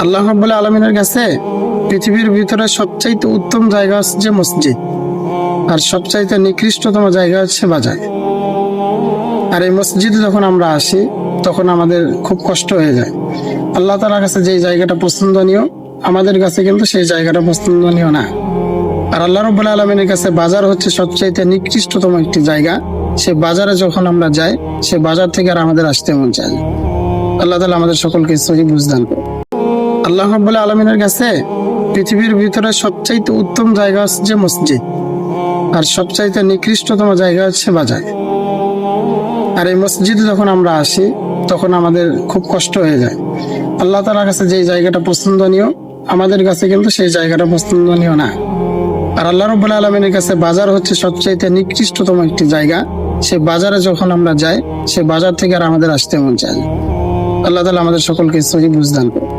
আল্লাহ রাব্বুল আলামিনের কাছে পৃথিবীর ভিতরে সবচাইতে উত্তম জায়গা হচ্ছে মসজিদ, আর সবচাইতে নিকৃষ্টতম জায়গা হচ্ছে বাজার। আর এই মসজিদে যখন আমরা আসি তখন আমাদের খুব কষ্ট হয়ে যায়। আল্লাহ তাআলার কাছে যে জায়গাটা পছন্দনীয়, আমাদের কাছে কিন্তু সেই জায়গাটা পছন্দনীয় না। আর আল্লাহ রাব্বুল আলামিনের কাছে বাজার হচ্ছে সবচাইতে নিকৃষ্টতম একটি জায়গা। সে বাজারে যখন আমরা যাই, সে বাজার থেকে আর আমাদের আসতে মন চায় না। আল্লাহ তাআলা আমাদের সকলকে সহি বুঝদান করুন। আল্লাহ রাব্বুল আলামিনের কাছে পৃথিবীর ভিতরে সবচাইতে উত্তম জায়গা হচ্ছে মসজিদ, আর সবচাইতে নিকৃষ্টতম জায়গা হচ্ছে বাজার। আর এই মসজিদে যখন আমরা আসি তখন আমাদের খুব কষ্ট হয়ে যায়। আল্লাহ তাআলার কাছে যে জায়গাটা পছন্দনীয়, আমাদের কাছে কিন্তু সেই জায়গাটা পছন্দনীয় না। আর আল্লাহ রাব্বুল আলামিনের কাছে বাজার হচ্ছে সবচাইতে নিকৃষ্টতম একটি জায়গা। সে বাজারে যখন আমরা যাই, সে বাজার থেকে আর আমাদের আসতে মন চায় না। আল্লাহ তাআলা আমাদের সকলকে সহি বুঝদান করুন।